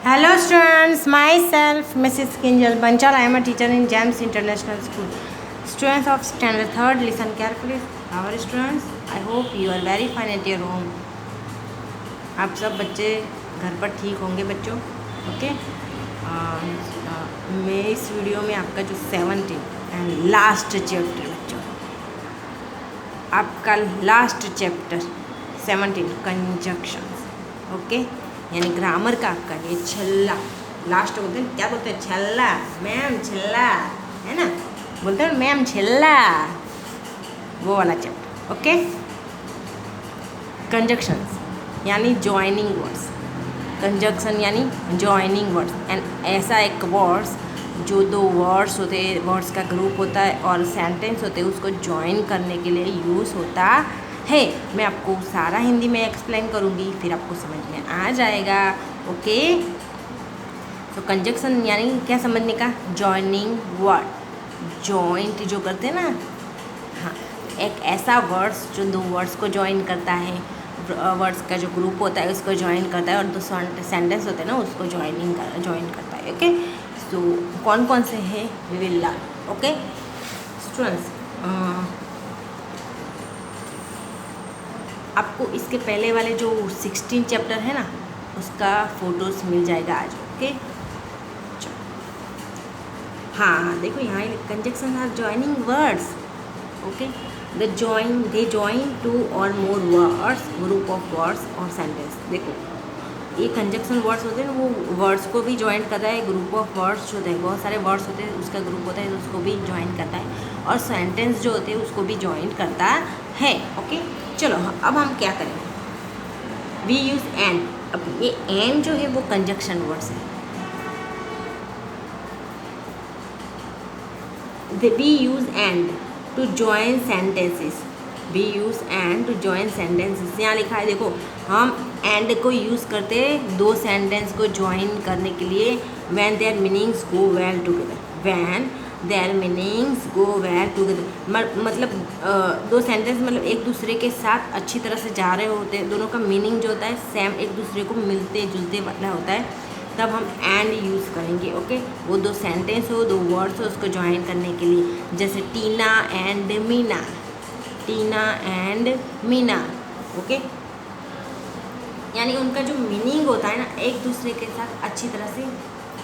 Hello students, myself Mrs. Kinjal Banchal. I am a teacher in GEMS International School. Students of standard 3rd, listen carefully. Our students, I hope you are very fine at your home. आप सब बच्चे घर पर ठीक होंगे बच्चों, okay. मैं इस वीडियो में आपका जो 17 एंड लास्ट चैप्टर बच्चों, आपका लास्ट चैप्टर 17 कंजक्शंस, ओके, यानी ग्रामर का आपका ये छल्ला लास्ट बोलते हैं। क्या बोलते हैं? छल्ला, मैम छल्ला, है ना, बोलते हैं मैम छल्ला, वो वाला चैप्टर, ओके। कंजक्शंस यानी जॉइनिंग वर्ड्स, कंजक्शन यानी जॉइनिंग वर्ड्स, एंड ऐसा एक वर्ड्स जो दो वर्ड्स होते हैं, वर्ड्स का ग्रुप होता है और सेंटेंस होते हैं, उसको ज्वाइन करने के लिए यूज़ होता है। मैं आपको सारा हिंदी में एक्सप्लेन करूँगी, फिर आपको समझ में आ जाएगा, ओके। तो कंजक्शन यानी क्या समझने का? जॉइनिंग वर्ड, जॉइंट जो करते हैं ना, हाँ, एक ऐसा वर्ड्स जो दो वर्ड्स को ज्वाइन करता है, वर्ड्स का जो ग्रुप होता है उसको ज्वाइन करता है, और दो सेंटेंस होते हैं ना उसको ज्वाइन करता है, ओके। सो कौन कौन से हैं we will learn, okay students. आपको इसके पहले वाले जो 16 चैप्टर है ना, उसका फोटोज मिल जाएगा आज, ओके। हाँ देखो यहाँ conjunction are joining words, okay. They join two or more words, group of words or sentence. देखो ये कंजक्शन वर्ड्स होते हैं, वो वर्ड्स को भी ज्वाइन करता है, ग्रुप ऑफ वर्ड्स जो होते हैं, बहुत सारे वर्ड्स होते हैं, उसका ग्रुप होता है, उसको भी ज्वाइन करता है, और सेंटेंस जो होते हैं उसको भी ज्वाइन करता है, ओके। चलो अब हम क्या करेंगे? We use and. अब ये एंड जो है वो कंजक्शन वर्ड्स है। We use and to join sentences, we use and to join sentences. यहाँ लिखा है देखो, हम एंड को यूज़ करते हैं दो सेंटेंस को ज्वाइन करने के लिए। When there meanings go well together, when there meanings go well together, मतलब दो सेंटेंस मतलब एक दूसरे के साथ अच्छी तरह से जा रहे होते हैं, दोनों का मीनिंग जो होता है सेम, एक दूसरे को मिलते जुलते वाला होता है, तब हम एंड यूज़ करेंगे, ओके। वो दो सेंटेंस हो, दो वर्ड्स हो, उसको ज्वाइन करने के लिए, जैसे Tina and Meena, Tina and Meena, okay. यानी उनका जो मीनिंग होता है ना, एक दूसरे के साथ अच्छी तरह से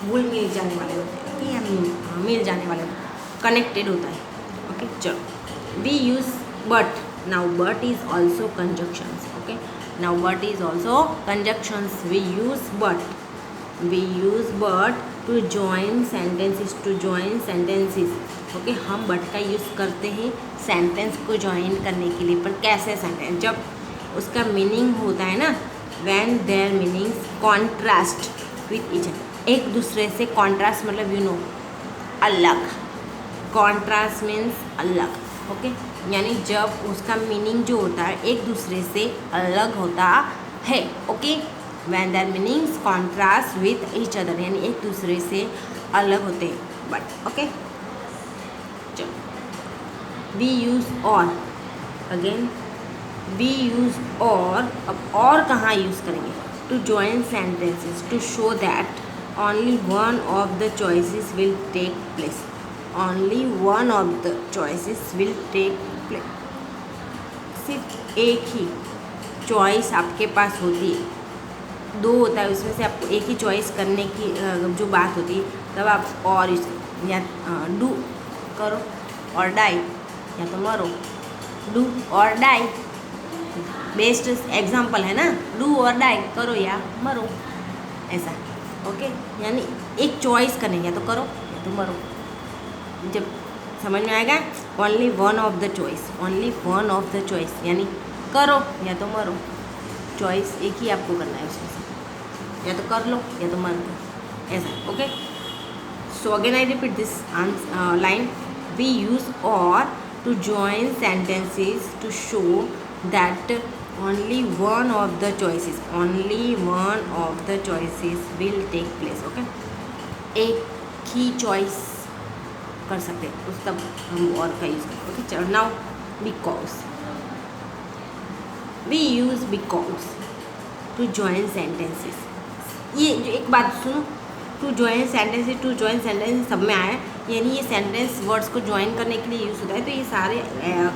घुल मिल जाने वाले होते हैं, ओके, या मिल जाने वाले, कनेक्टेड होता है, ओके। चलो we use but, now but is also conjunctions, okay. Now but is also conjunctions. We use but, we use but to join sentences, to join sentences, okay. हम but का use करते हैं sentence को join करने के लिए, पर कैसे सेंटेंस? जब उसका मीनिंग होता है ना, when their meanings contrast with each other, एक दूसरे से कॉन्ट्रास्ट मतलब यू नो अलग, कॉन्ट्रास्ट मीन्स अलग, ओके। यानी जब उसका मीनिंग जो होता है एक दूसरे से अलग होता है, okay. when their meanings contrast with each other, यानी एक दूसरे से अलग होते हैं, बट ओके। चलो we use or, again we use or. अब और कहाँ यूज़ करेंगे? To join sentences to show that only one of the choices will take place, only one of the choices will take place. सिर्फ एक ही choice आपके पास होती है, दो होता है उसमें से आपको एक ही चॉइस करने की जो बात होती है, तब आप और या डू करो और डाई, या तो मरो, डू और डाई, बेस्ट एग्जांपल है ना, डू और डाई, करो या मरो, ऐसा, ओके। यानी एक चॉइस करने, या तो करो या तो मरो। जब समझ में आएगा, only one of the choice, only one of the choice, यानी करो या तो मरो, चॉइस एक ही आपको करना है उसमें से, या तो कर लो या तो मर लो, ऐसा, okay. So again I repeat this line, we use or to join sentences to show that only one of the choices, only one of the choices will take place, okay. एक ही चॉइस कर सकते हैं, उस तब हम और का यूज़ करते, ओके। चलो now because, we use because to join sentences, ये जो एक बात सुनो, टू जॉइन सेंटेंस सब में आया है, यानी ये सेंटेंस वर्ड्स को ज्वाइन करने के लिए यूज़ होता है, तो ये सारे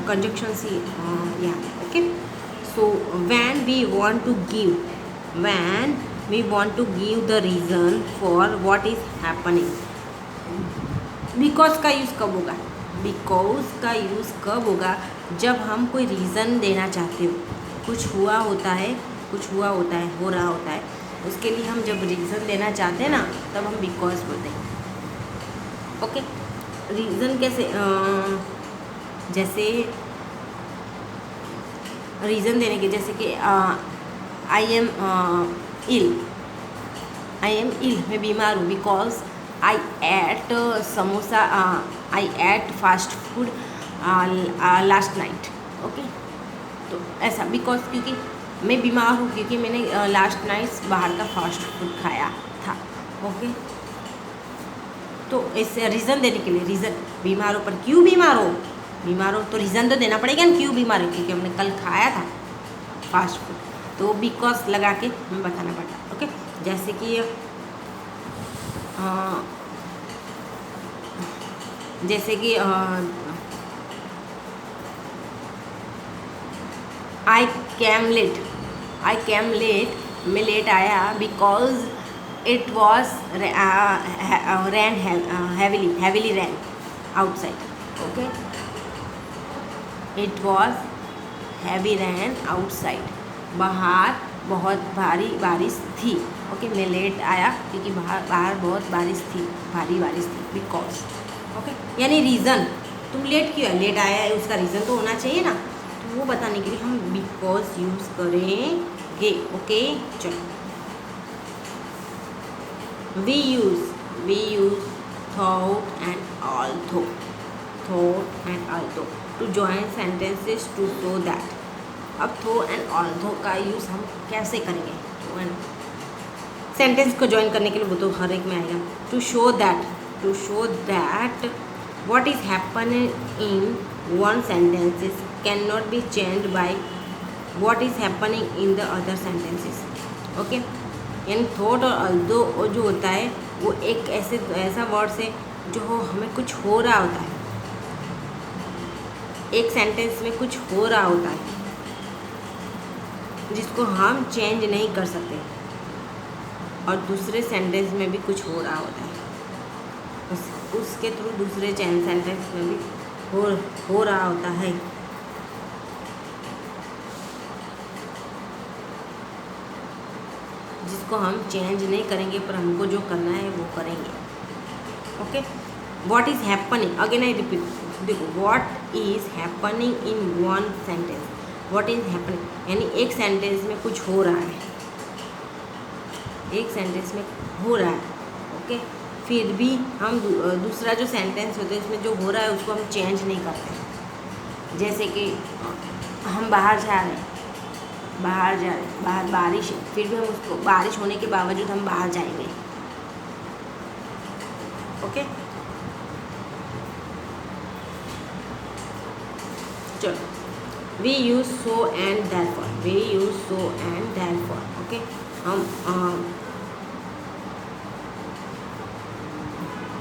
कंजक्शंस ही यहाँ है। Okay, so when we want to give the reason for what is happening, because का यूज़ कब होगा? बिकॉज का यूज़ कब होगा? जब हम कोई रीज़न देना चाहते हो, कुछ हुआ होता है, हो रहा होता है, उसके लिए हम जब रीज़न देना चाहते हैं ना, तब हम बिकॉज बोलते हैं। ओके, रीज़न कैसे? जैसे रीज़न देने के, जैसे कि आई एम इल, मैं बीमार हूँ, because I ate samosa, I ate fast food last night. Okay, तो ऐसा बिकॉज, क्योंकि मैं बीमार हूँ क्योंकि मैंने लास्ट नाइट बाहर का फास्ट फूड खाया था। ओके, तो ऐसे रीज़न देने के लिए, रीज़न बीमार हो, पर क्यों बीमार हो तो रीज़न तो देना पड़ेगा ना, क्यों बीमार है? क्योंकि हमने कल खाया था फास्ट फूड, तो बिकॉज लगा के हमें बताना पड़ता। ओके, जैसे कि आई कैम लेट, मैं लेट आया, because it was rain heavily rain outside. Okay, it was heavy rain outside, बाहर बहुत भारी बारिश थी। ओके, मैं लेट आया क्योंकि बाहर बहुत भारी बारिश थी, बिकॉज। ओके, यानी रीज़न, तुम लेट क्यों है, लेट आया है, उसका रीज़न तो होना चाहिए ना, तो वो बताने के लिए हम बिकॉज यूज़ करेंगे। ओके, चलो, we use though and although to join sentences to show that. अब थो एंड ऑल्थो का यूज़ हम कैसे करेंगे? थो एंड सेंटेंस को ज्वाइन करने के लिए वो तो हर एक में आएगा। To show that what is happening in one sentences can not be changed by what is happening in the other sentences. Okay, यानी थॉट और ऑल्थो जो होता है वो एक ऐसा वर्ड्स है जो हमें कुछ हो रहा होता है, एक सेंटेंस में कुछ हो रहा होता है जिसको हम चेंज नहीं कर सकते, और दूसरे सेंटेंस में भी कुछ हो रहा होता है, उसके थ्रू दूसरे सेंटेंस में भी हो रहा होता है। जिसको हम चेंज नहीं करेंगे, पर हमको जो करना है वो करेंगे। Okay, what is happening, again I repeat, देखो, what is happening in one sentence, what is happening यानी एक सेंटेंस में कुछ हो रहा है, ओके, फिर भी हम दूसरा जो सेंटेंस होता है उसमें जो हो रहा है उसको हम चेंज नहीं करते। जैसे कि हम बाहर जा रहे हैं, बाहर बारिश है, फिर भी हम उसको, बारिश होने के बावजूद हम बाहर जाएंगे। ओके, चलो, we use so and therefore, okay, हम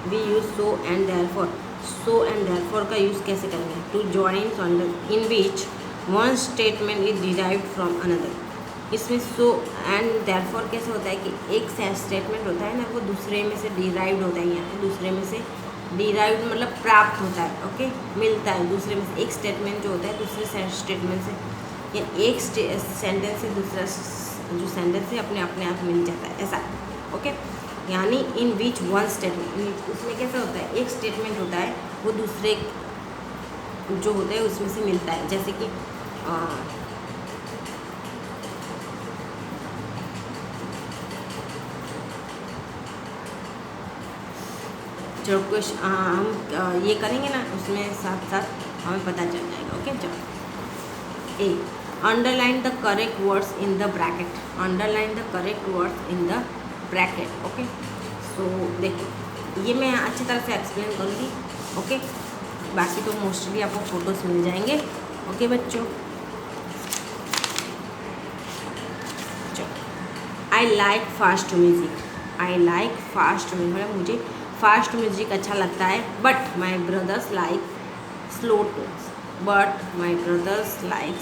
we use so and therefore का यूज़ कैसे करेंगे? To join sentence in which one statement is derived from another. इसमें सो एंड देयरफॉर कैसे होता है कि एक स्टेटमेंट होता है ना, वो दूसरे में से डिराइव्ड होता है, यहाँ दूसरे में से डिराइव्ड मतलब प्राप्त होता है। ओके, मिलता है दूसरे में से, एक स्टेटमेंट जो होता है दूसरे स्टेटमेंट से, या एक सेंटेंस से दूसरा जो सेंटेंस है अपने आप मिल जाता है, ऐसा। ओके, यानी इन विच वन स्टेटमेंट, उसमें कैसा होता है, एक स्टेटमेंट होता है वो दूसरे जो होता है उसमें से मिलता है। जैसे कि जो कुछ हम ये करेंगे ना, उसमें साथ साथ हमें पता चल जाएगा। ओके, चलो, A, underline the correct words in the bracket, okay. So देखो, ये मैं अच्छी तरह से एक्सप्लेन करूँगी। ओके, बाकी तो मोस्टली आपको फोटोज़ मिल जाएंगे। ओके बच्चों, चलो, I like fast music, I like fast music मतलब मुझे फास्ट म्यूजिक अच्छा लगता है, but my brothers like slow Toons, but my brothers like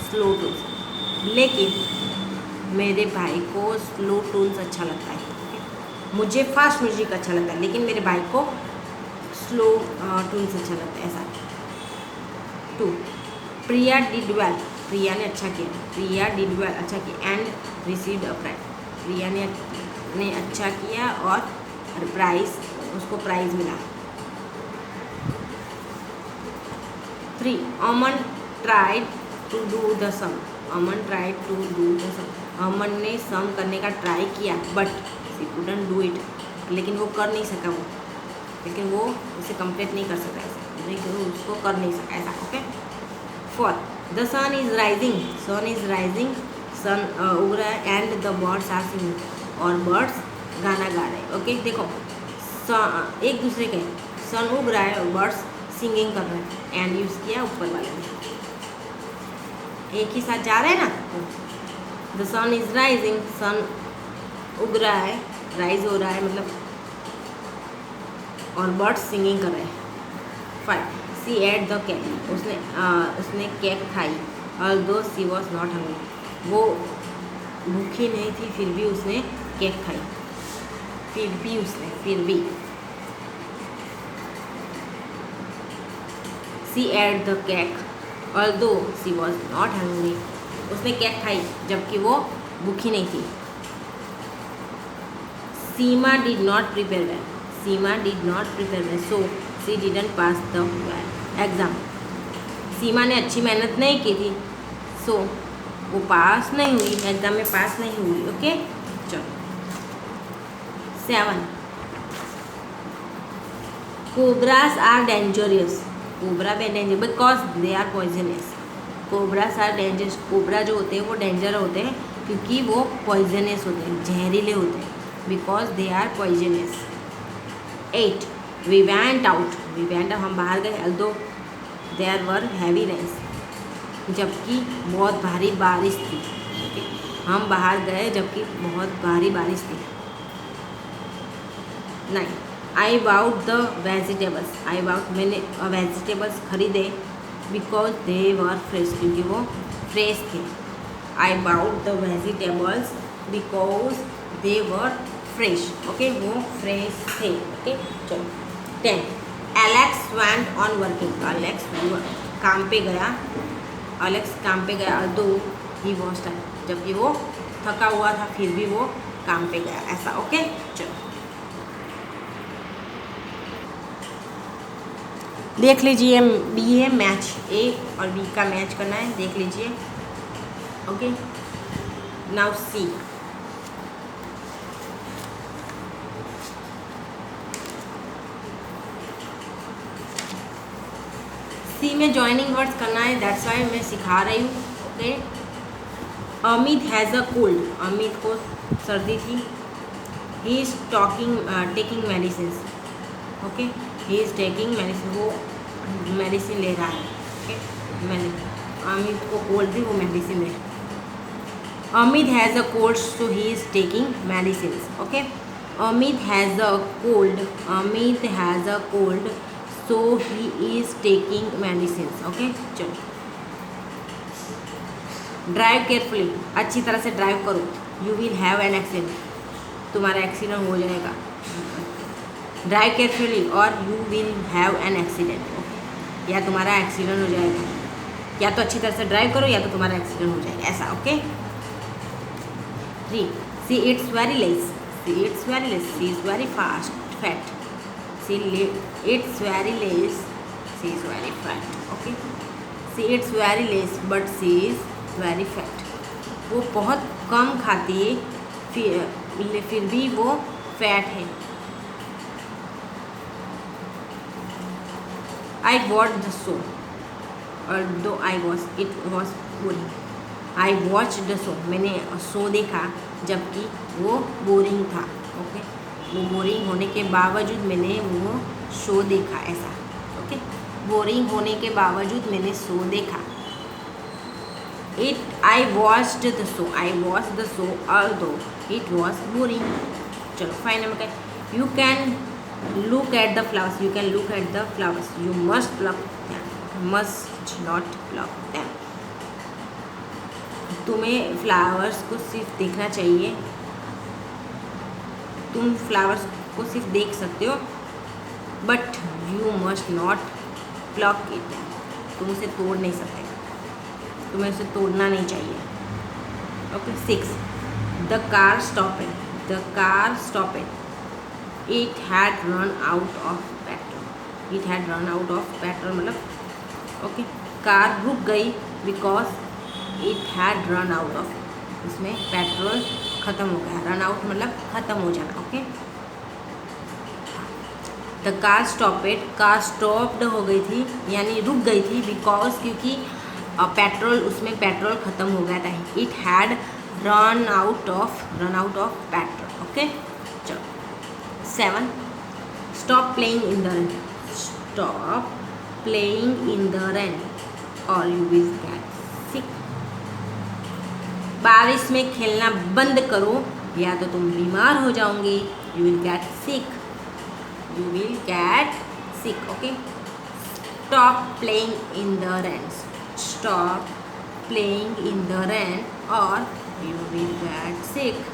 slow Toons, लेकिन मेरे भाई को स्लो टून्स अच्छा लगता है। मुझे फास्ट म्यूजिक अच्छा लगता है लेकिन मेरे भाई को स्लो टून्स अच्छा लगता है, ऐसा। 2 प्रिया डिड वेल, प्रिया ने अच्छा किया, प्रिया डिड वेल अच्छा किया and received a prize, Priya ने अच्छा किया और प्राइज, उसको प्राइज मिला। 3 Aman tried to do the sum, Aman tried to do the sum, Aman ने सम करने का ट्राई किया but she couldn't do it, लेकिन वो कर नहीं सका, वो लेकिन वो उसे कंप्लीट नहीं कर सका, ऐसा लेकिन वो उसको कर नहीं सका, ऐसा। Okay. 4 the sun is rising, sun is rising, sun उग रहा है and the birds are singing, और बर्ड्स गाना गा रहे हैं। ओके देखो एक दूसरे के, सन उग रहा है और बर्ड्स सिंगिंग कर रहे हैं, एंड यूज़ किया ऊपर वाले में, एक ही साथ जा रहे हैं ना। The sun is rising, sun उग रहा है, राइज हो रहा है मतलब, और बर्ड्स सिंगिंग कर रहे हैं। 5 सी एट द केक, उसने केक खाई, although she was not hungry, वो भूखी नहीं थी फिर भी उसने केक खाई, फिर भी she ate the cake although she was not hungry, उसने केक खाई जबकि वो भूखी नहीं थी। Seema did not prepare well, Seema did not prepare well so she didn't pass the exam, Seema ने अच्छी मेहनत नहीं की थी सो वो पास नहीं हुई, एग्ज़ाम में पास नहीं हुई। ओके चलो। 7 कोबरास आर डेंजरियस, कोबरा भी danger because they are poisonous, cobras are dangerous, cobra जो होते हैं वो डेंजर होते हैं क्योंकि वो पॉइजनस होते हैं, जहरीले होते हैं, because they are poisonous. 8 we went out, we went हम बाहर गए, although there were heavy rains, जबकि बहुत भारी बारिश थी। हम बाहर गए जबकि बहुत भारी बारिश थी। 9 I bought the vegetables, I bought मैंने वेजिटेबल्स खरीदे, बिकॉज दे वर फ्रेश, क्योंकि वो फ्रेश थे। I bought the vegetables because they were fresh, okay वो फ्रेश थे। ओके चलो। 10 Alex went on working, Alex काम पे गया, एलेक्स काम पे गया, दो ही वॉज टाइम, जबकि वो थका हुआ था फिर भी वो काम पे गया, ऐसा। ओके चलो देख लीजिए, बी है मैच, ए और बी का मैच करना है, देख लीजिए। ओके नाउ सी, सी में जॉइनिंग वर्ड्स करना है, दैट्स वाई मैं सिखा रही हूँ। Okay Amit has a cold, Amit को सर्दी थी, he is taking medicine, okay he is taking medicine, वो मेडिसिन ले रहा है। ओके अमित को कोल्ड थी, वो मेडिसिन ले, Amit has a cold so he is taking medicine. Okay Amit has a cold, Amit has a cold so he is taking medicine. Okay चलो। Drive carefully, अच्छी तरह से ड्राइव करो, you will have an accident, तुम्हारा accident हो जाएगा। Drive carefully और you will have an accident, okay या तुम्हारा एक्सीडेंट हो जाएगा, या तो अच्छी तरह से ड्राइव करो या तो तुम्हारा एक्सीडेंट हो जाएगा, ऐसा। Okay 3 she eats very less, she eats very less, she is very fast fat, she eats very less, she is very fat. Okay she eats very less but she is very fat, वो बहुत कम खाती है फिर भी वो fat है। आई watch the show और दो I watch it was boring, I watch the show मैंने शो देखा जबकि वो बोरिंग था। ओके वो बोरिंग होने के बावजूद मैंने वो शो देखा, ऐसा। ओके बोरिंग होने के बावजूद मैंने शो देखा। I watched the show, I watch the show although it was boring. चलो फाइन नंबर का, you can look at the flowers, you can look at the flowers, you must pluck them, must not pluck them. तुम्हें flowers को सिर्फ देखना चाहिए, तुम flowers को सिर्फ देख सकते हो, but you must not plug it, तुम उसे तोड़ नहीं सकते, तुम्हें उसे तोड़ना नहीं चाहिए। Okay 6, the car stopped, the car stopped, it had run out of petrol, it had run out of petrol मतलब ओके कार रुक गई because it had run out of, इसमें पेट्रोल ख़त्म हो गया, रन आउट मतलब ख़त्म हो जाना। Okay the car stopped, car stopped हो गई थी यानी रुक गई थी, बिकॉज क्योंकि पेट्रोल, उसमें पेट्रोल ख़त्म हो गया था। It had run out of petrol. Okay चलो 7, stop playing in the rain, stop playing in the rain or you will get सिक, बारिश में खेलना बंद करो या तो तुम बीमार हो जाओगे, you will get sick, you will get sick. Okay stop playing in the rain, stop playing in the rain or you will get sick.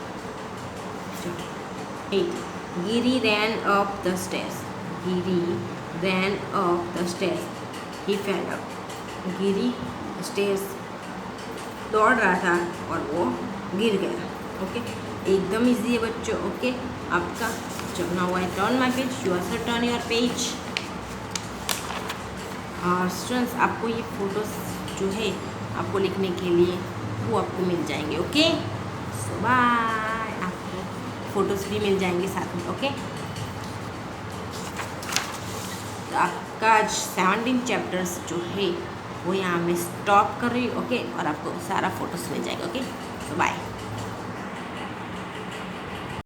8, Giri ran up the stairs, Giri ran up the stairs, he fell up, Giri stairs दौड़ रहा था और वो गिर गया। Okay एकदम easy है बच्चों। ओके आपका जब ना हुआ है turn my page, you are turn your page. और स्टूडेंट्स आपको ये फोटोज जो है आपको लिखने के लिए वो आपको मिल जाएंगे। ओके सो बाय, आपको फोटोज भी मिल जाएंगे साथ में। ओके तो आपका 17 चैप्टर्स जो है वो यहाँ मैं स्टॉप कर रही हूँ। ओके और आपको सारा फोटोज मिल जाएगा। Okay so bye.